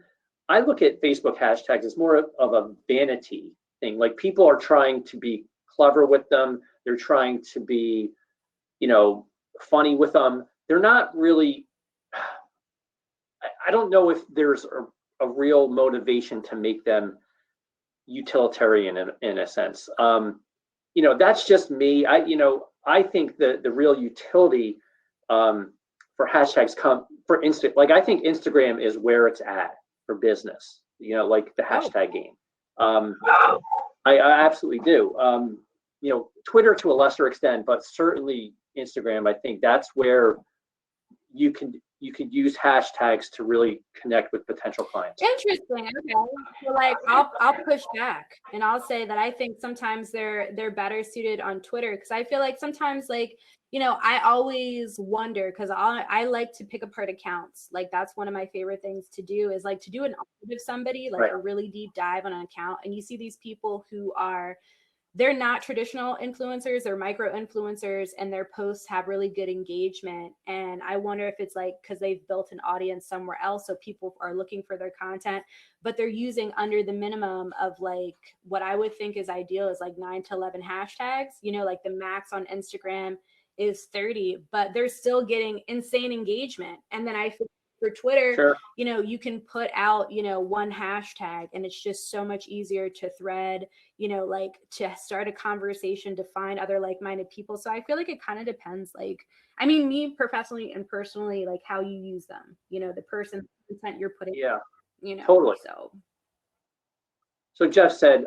I look at Facebook hashtags as more of a vanity thing. Like, people are trying to be clever with them. They're trying to be, funny with them. They're not really, I don't know if there's a real motivation to make them utilitarian in a sense. That's just me. I think the real utility for hashtags come for instant. Like I think Instagram is where it's at for business. Like the Oh, hashtag game. I absolutely do. Twitter to a lesser extent, but certainly Instagram. I think that's where you could use hashtags to really connect with potential clients. interesting. Okay. So like I'll push back and I'll say that I think sometimes they're better suited on Twitter, because I feel like sometimes like, you know, I always wonder because I like to pick apart accounts. Like that's one of my favorite things to do, is like to do an audit of somebody, like Right. a really deep dive on an account. And you see these people who are they're not traditional influencers, they're micro influencers, and their posts have really good engagement. And I wonder if it's like because they've built an audience somewhere else, so people are looking for their content, but they're using under the minimum of like what I would think is ideal is like 9 to 11 hashtags. You know, like the max on Instagram is 30, but they're still getting insane engagement. And then I feel for Twitter, Sure. you know, you can put out, you know, one hashtag and it's just so much easier to thread, you know, like to start a conversation, to find other like-minded people. So I feel like it kind of depends, like, I mean, me professionally and personally, like how you use them, you know, the person content you're putting, Yeah, you know, totally. so. So Jeff said,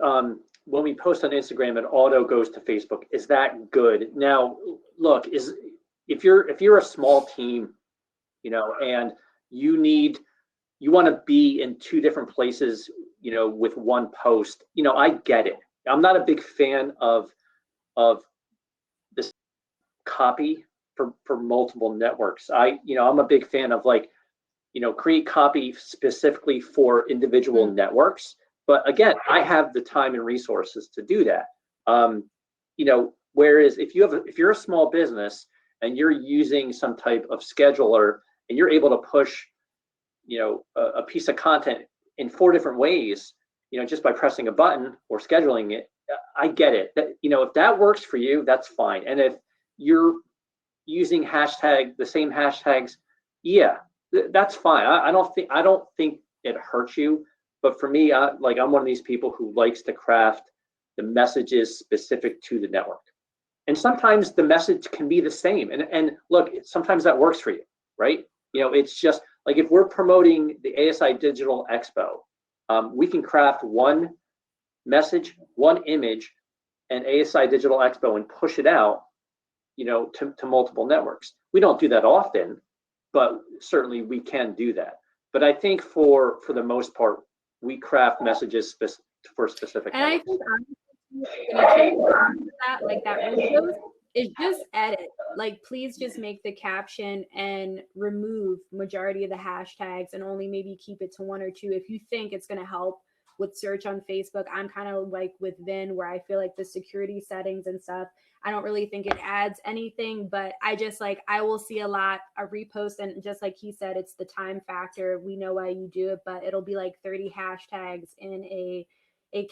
when we post on Instagram, it auto goes to Facebook. Is that good? Now, look, if you're a small team, you know, and you want to be in two different places, you know, with one post, you know, I get it. I'm not a big fan of this copy for multiple networks. I'm a big fan of like, you know, create copy specifically for individual networks. But again, I have the time and resources to do that. You know, whereas if you're a small business and you're using some type of scheduler and you're able to push, you know, a piece of content in 4 different ways, you know, just by pressing a button or scheduling it, I get it. That, you know, if that works for you, that's fine. And if you're using the same hashtags, yeah, that's fine. I don't think it hurts you. But for me, I'm one of these people who likes to craft the messages specific to the network. And sometimes the message can be the same. And look, sometimes that works for you, right? You know, it's just like if we're promoting the ASI Digital Expo, we can craft one message, one image, and ASI Digital Expo and push it out, you know, to multiple networks. We don't do that often, but certainly we can do that. But I think for the most part, we craft messages for specific And I networks. think honestly, gonna change that, like that repost is just edit. Like, please just make the caption and remove majority of the hashtags and only maybe keep it to 1 or 2 if you think it's gonna help with search on Facebook. I'm kind of like with Vin, where I feel like the security settings and stuff, I don't really think it adds anything, but I just like, I will see a lot of repost, and just like he said, it's the time factor. We know why you do it, but it'll be like 30 hashtags in a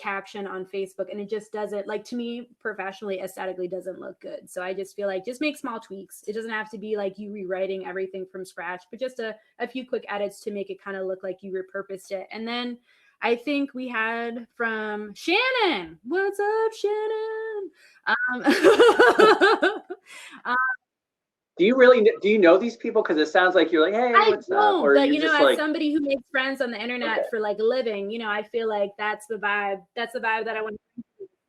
caption on Facebook, and it just doesn't, like, to me professionally, aesthetically doesn't look good. So I just feel like just make small tweaks. It doesn't have to be like you rewriting everything from scratch, but just a few quick edits to make it kind of look like you repurposed it. And then I think we had from Shannon. What's up, Shannon? Do you know these people? Because it sounds like you're like, hey, I what's up? don't, Or but you're you know, just as like, somebody who makes friends on the internet okay, for like a living, you know, I feel like that's the vibe. That's the vibe that I want.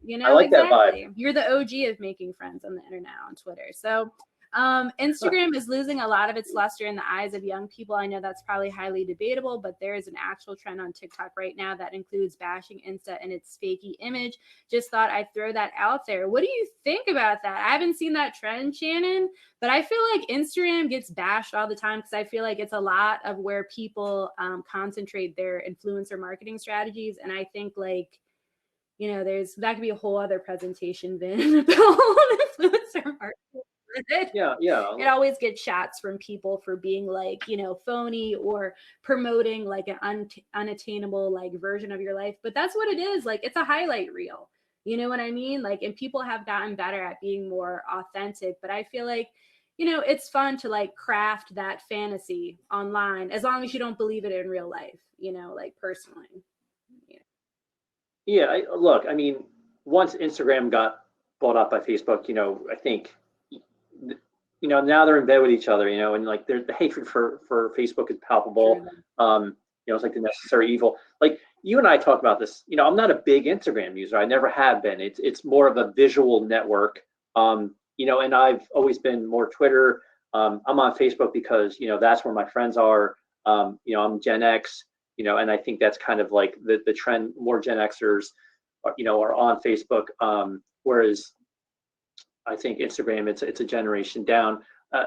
You I know, like that vibe. exactly. You're the OG of making friends on the internet, on Twitter. So Instagram is losing a lot of its luster in the eyes of young people. I know that's probably highly debatable, but there is an actual trend on TikTok right now that includes bashing Insta and its fakey image. Just thought I'd throw that out there. What do you think about that? I haven't seen that trend, Shannon, but I feel like Instagram gets bashed all the time because I feel like it's a lot of where people concentrate their influencer marketing strategies. And I think like, you know, that could be a whole other presentation, Vin, about influencer marketing. Yeah. It always gets shots from people for being like, you know, phony or promoting like an unattainable like version of your life. But that's what it is. Like, it's a highlight reel. You know what I mean? Like, and people have gotten better at being more authentic. But I feel like, you know, it's fun to like craft that fantasy online as long as you don't believe it in real life, you know, like personally. Yeah. Yeah. Look, I mean, once Instagram got bought up by Facebook, you know, I think, you know, now they're in bed with each other, you know, and like the hatred for Facebook is palpable. True. You know, it's like the necessary evil. Like you and I talk about this, you know, I'm not a big Instagram user. I never have been. It's more of a visual network. You know, and I've always been more Twitter. I'm on Facebook because, you know, that's where my friends are. You know, I'm Gen X, you know, and I think that's kind of like the trend. More Gen Xers, you know, are on Facebook. Whereas I think Instagram, it's a generation down. Uh,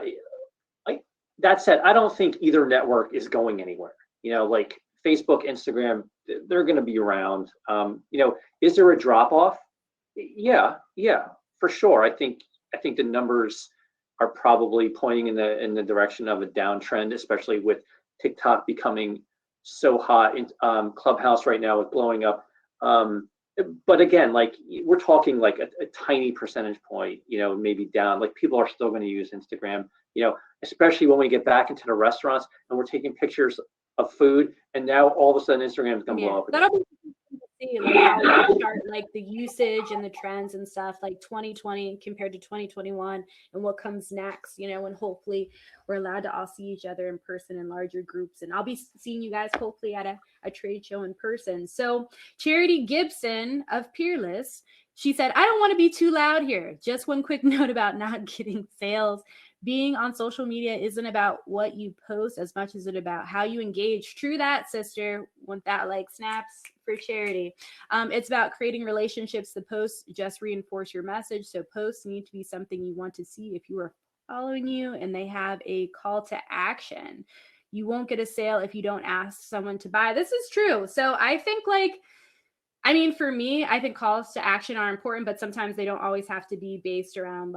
that said, I don't think either network is going anywhere. You know, like Facebook, Instagram, they're going to be around. You know, is there a drop off? Yeah, yeah, for sure. I think the numbers are probably pointing in the direction of a downtrend, especially with TikTok becoming so hot. Clubhouse right now is blowing up. Um, but again, like we're talking like a tiny percentage point, maybe down. Like people are still going to use Instagram, especially when we get back into the restaurants and we're taking pictures of food, and now all of a sudden Instagram is going to Yeah, blow up again. that'll be interesting to see like how we start like the usage and the trends and stuff like 2020 compared to 2021 and what comes next, and hopefully we're allowed to all see each other in person in larger groups. And I'll be seeing you guys hopefully at a trade show in person. So Charity Gibson of Peerless, she said, I don't want to be too loud here. Just one quick note about not getting sales. Being on social media isn't about what you post as much as it about how you engage. True that, sister. Want that like snaps for Charity. It's about creating relationships. The posts just reinforce your message. So posts need to be something you want to see if you are following you and they have a call to action. You won't get a sale if you don't ask someone to buy. This is true. So I think for me, I think calls to action are important, but sometimes they don't always have to be based around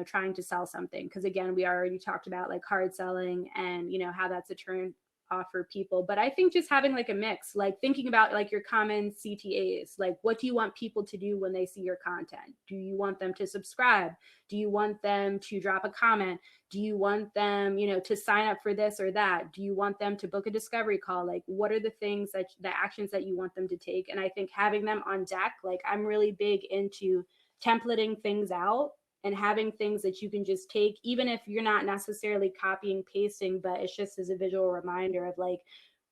trying to sell something. Because again, we already talked about like hard selling and, how that's a turn off for people. But I think just having like a mix, like thinking about like your common CTAs, like what do you want people to do when they see your content? Do you want them to subscribe? Do you want them to drop a comment? Do you want them, to sign up for this or that? Do you want them to book a discovery call? Like, what are the actions that you want them to take? And I think having them on deck, like I'm really big into templating things out and having things that you can just take, even if you're not necessarily copying, pasting, but it's just as a visual reminder of like,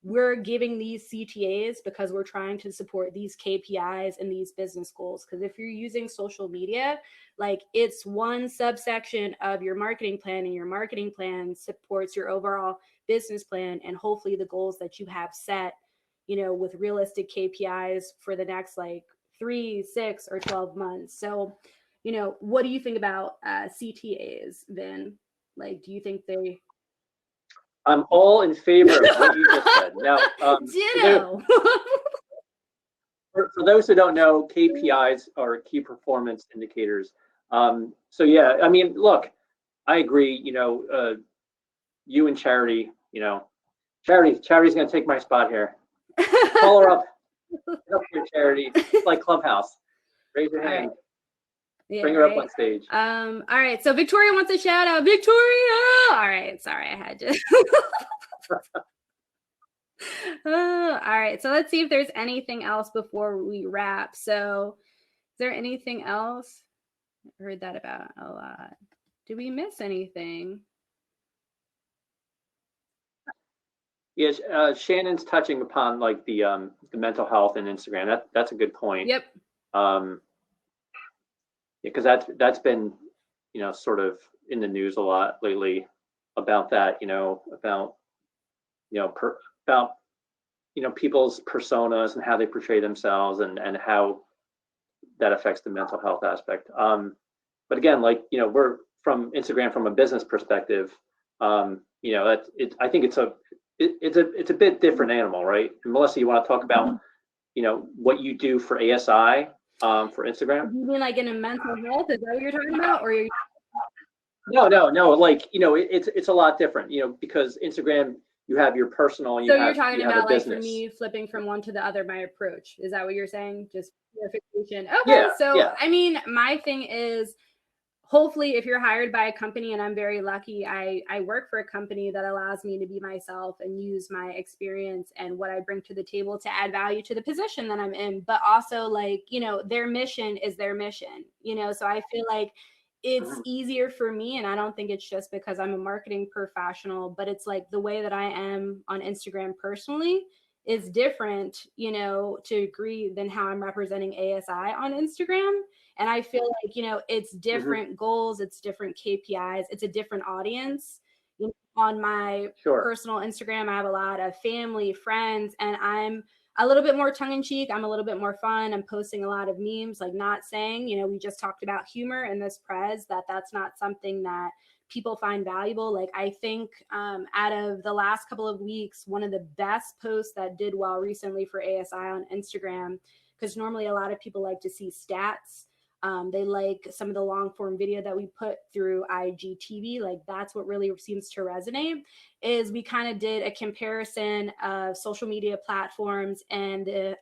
we're giving these CTAs because we're trying to support these KPIs and these business goals. Because if you're using social media, like it's one subsection of your marketing plan, and your marketing plan supports your overall business plan and hopefully the goals that you have set, with realistic KPIs for the next like 3, 6, or 12 months. So, what do you think about CTAs, Vin? Like, do you think they I'm all in favor of what you just said. Now, ditto? for those who don't know, KPIs are key performance indicators. So yeah, I mean, look, I agree. You and Charity, Charity's going to take my spot here. Call her up. Get up here, Charity. It's like Clubhouse. Raise your hand. Right. Yeah, bring her up on stage. All right. So Victoria wants a shout out. Victoria. All right. Sorry, I had to. All right. So let's see if there's anything else before we wrap. So is there anything else? I heard that about a lot. Did we miss anything? Yes, Shannon's touching upon like the mental health and Instagram. That's a good point. Yep. Because that's been sort of in the news a lot lately about that. About people's personas and how they portray themselves and how that affects the mental health aspect. But again, we're from Instagram from a business perspective. I think it's a bit different animal, right? And Melissa, you want to talk about what you do for ASI for Instagram? You mean like in a mental health? Is that what you're talking about, or you're... No. Like it's a lot different. Because Instagram, you have your personal. So you're talking about like for me flipping from one to the other, my approach. Is that what you're saying? Just clarification. Okay. Yeah, so yeah. I mean, my thing is, hopefully if you're hired by a company, and I'm very lucky, I work for a company that allows me to be myself and use my experience and what I bring to the table to add value to the position that I'm in, but also their mission is their mission, so I feel like it's easier for me. And I don't think it's just because I'm a marketing professional, but it's like the way that I am on Instagram personally is different, to agree than how I'm representing ASI on Instagram. And I feel like, it's different goals, it's different KPIs, it's a different audience. On my personal Instagram, I have a lot of family, friends, and I'm a little bit more tongue-in-cheek. I'm a little bit more fun. I'm posting a lot of memes, like not saying, we just talked about humor in this prez, that's not something that people find valuable. Like I think out of the last couple of weeks, one of the best posts that did well recently for ASI on Instagram, because normally a lot of people like to see stats. They like some of the long form video that we put through IGTV. Like that's what really seems to resonate. Is we kind of did a comparison of social media platforms and the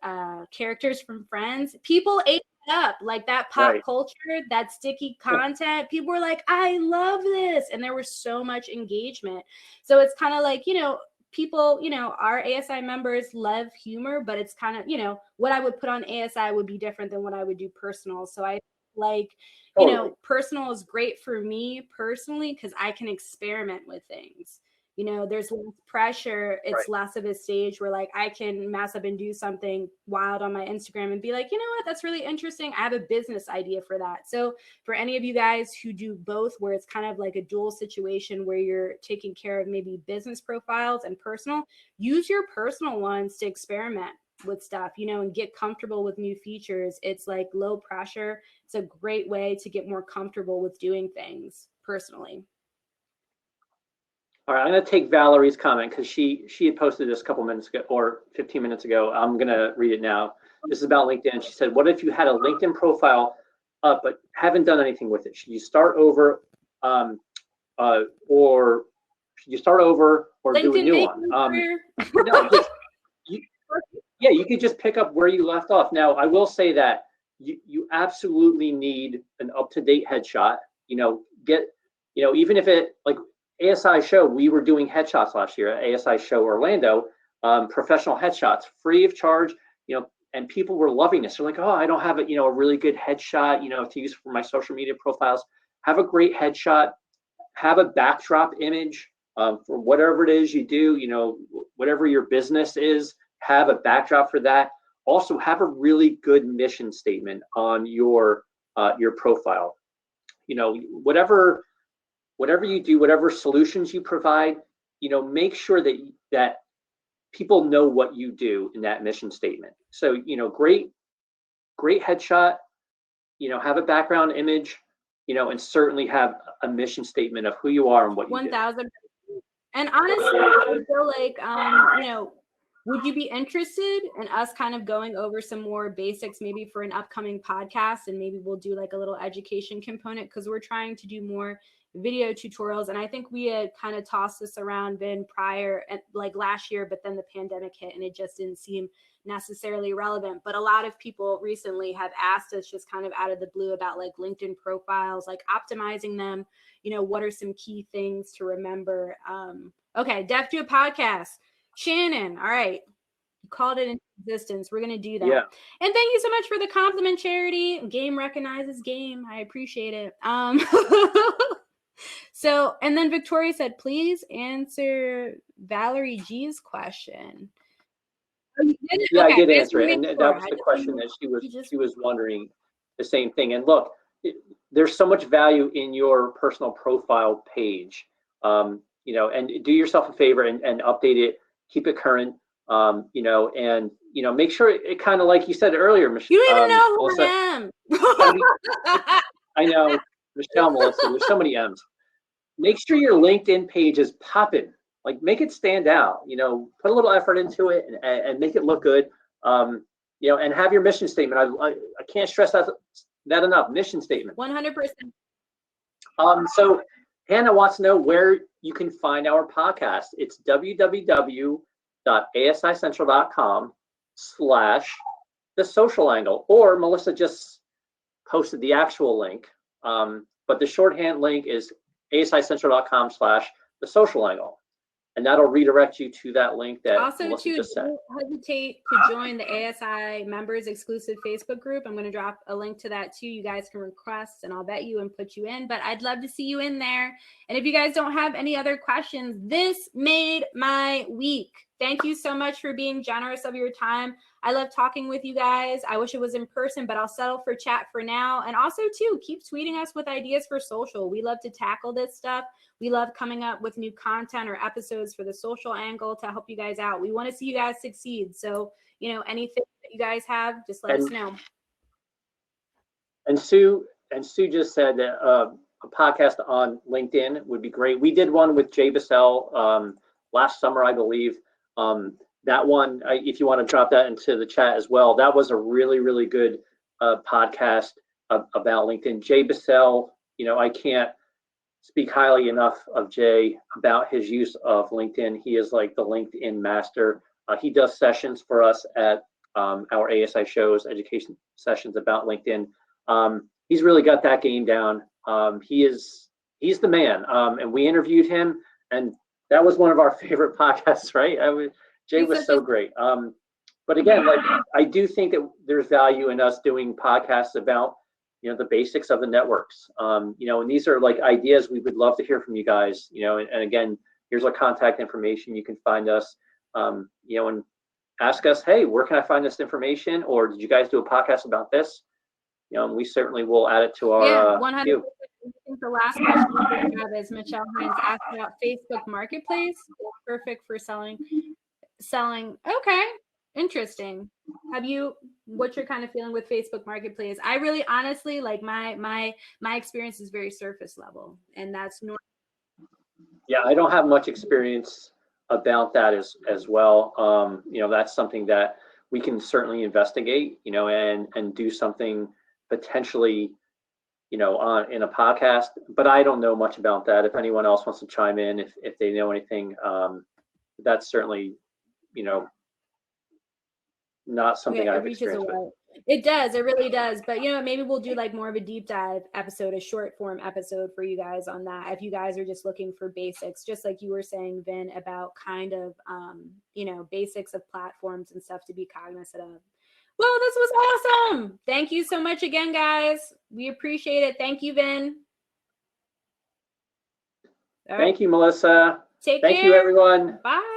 characters from Friends. People ate it up, like that pop Right. culture, that sticky content. People were like, "I love this," and there was so much engagement. So it's kind of like, people, our ASI members love humor, but it's kind of, what I would put on ASI would be different than what I would do personal. So I like, Totally. personal is great for me personally because I can experiment with things. There's less pressure. It's Right. less of a stage where like I can mess up and do something wild on my Instagram and be like, you know what, that's really interesting. I have a business idea for that. So for any of you guys who do both, where it's kind of like a dual situation where you're taking care of maybe business profiles and personal, use your personal ones to experiment with stuff, and get comfortable with new features. It's like low pressure. It's a great way to get more comfortable with doing things personally. All right, I'm going to take Valerie's comment because she had posted this a couple minutes ago or 15 minutes ago. I'm going to read it now. This is about LinkedIn. She said, "What if you had a LinkedIn profile up but haven't done anything with it? Should you start over, or should you start over or do a LinkedIn new make one?" career. No, just yeah, you could just pick up where you left off. Now, I will say that you absolutely need an up-to-date headshot. Even if it like ASI show, we were doing headshots last year at ASI show Orlando, professional headshots, free of charge, and people were loving this. They're like, "Oh, I don't have a really good headshot, to use for my social media profiles." Have a great headshot, have a backdrop image for whatever it is you do, whatever your business is, have a backdrop for that. Also, have a really good mission statement on your profile. Whatever you do, whatever solutions you provide, make sure that people know what you do in that mission statement. So, great headshot, have a background image, and certainly have a mission statement of who you are and what you do. 1,000. And honestly, I feel like, would you be interested in us kind of going over some more basics maybe for an upcoming podcast? And maybe we'll do like a little education component because we're trying to do more video tutorials. And I think we had kind of tossed this around Vin prior, like last year, but then the pandemic hit and it just didn't seem necessarily relevant. But a lot of people recently have asked us just kind of out of the blue about like LinkedIn profiles, like optimizing them. What are some key things to remember? Okay, Def do a podcast. Shannon, all right. You called it into existence. We're going to do that. Yeah. And thank you so much for the compliment, Charity. Game recognizes game. I appreciate it. So, and then Victoria said, please answer Valerie G's question. Oh, you did? Yeah, okay. I did answer it. And that was the question that she was wondering the same thing. And look, there's so much value in your personal profile page, and do yourself a favor and update it, keep it current, and make sure it kind of like you said earlier, Michelle. You don't even know who I am. I know, Michelle, Melissa, there's so many M's. Make sure your LinkedIn page is popping. Like, make it stand out. Put a little effort into it and make it look good. And have your mission statement. I can't stress that enough. Mission statement. 100%. So Hannah wants to know where you can find our podcast. It's www.asicentral.com/The Social Angle, or Melissa just posted the actual link. But the shorthand link is asicentral.com/The Social Angle. And that'll redirect you to that link that also Melissa just sent. Don't hesitate to join the ASI members exclusive Facebook group. I'm going to drop a link to that too. You guys can request and I'll vet you and put you in, but I'd love to see you in there. And if you guys don't have any other questions, this made my week. Thank you so much for being generous of your time. I love talking with you guys. I wish it was in person, but I'll settle for chat for now. And also too, keep tweeting us with ideas for social. We love to tackle this stuff. We love coming up with new content or episodes for the social angle to help you guys out. We want to see you guys succeed. So, anything that you guys have, just let us know. And Sue just said that a podcast on LinkedIn would be great. We did one with Jay Bissell last summer, I believe. That one, if you want to drop that into the chat as well, that was a really, really good podcast. about LinkedIn. Jay Bissell, I can't speak highly enough of Jay about his use of LinkedIn. He is like the LinkedIn master. He does sessions for us at our ASI shows, education sessions about LinkedIn. He's really got that game down. He's the man. And we interviewed him, and that was one of our favorite podcasts, right? Jay was so great. But again, like, I do think that there's value in us doing podcasts about, the basics of the networks. And these are like ideas we would love to hear from you guys, and again, here's our contact information. You can find us, and ask us, hey, where can I find this information? Or did you guys do a podcast about this? And we certainly will add it to our 100%. I think the last question we have is Michelle Hines asked about Facebook Marketplace. It's perfect for selling. Okay, interesting. What's your kind of feeling with Facebook Marketplace? I really honestly, like, my experience is very surface level, and that's normal. Yeah, I don't have much experience about that as well. That's something that we can certainly investigate, and do something potentially, in a podcast, but I don't know much about that. If anyone else wants to chime in, if they know anything, that's certainly, not something I've experienced with. It does, it really does. But maybe we'll do like more of a deep dive episode, a short form episode for you guys on that. If you guys are just looking for basics, just like you were saying, Vin, about kind of basics of platforms and stuff to be cognizant of. Well, this was awesome. Thank you so much again, guys. We appreciate it. Thank you, Vin. Thank you, Melissa. Take care. Thank you, everyone. Bye.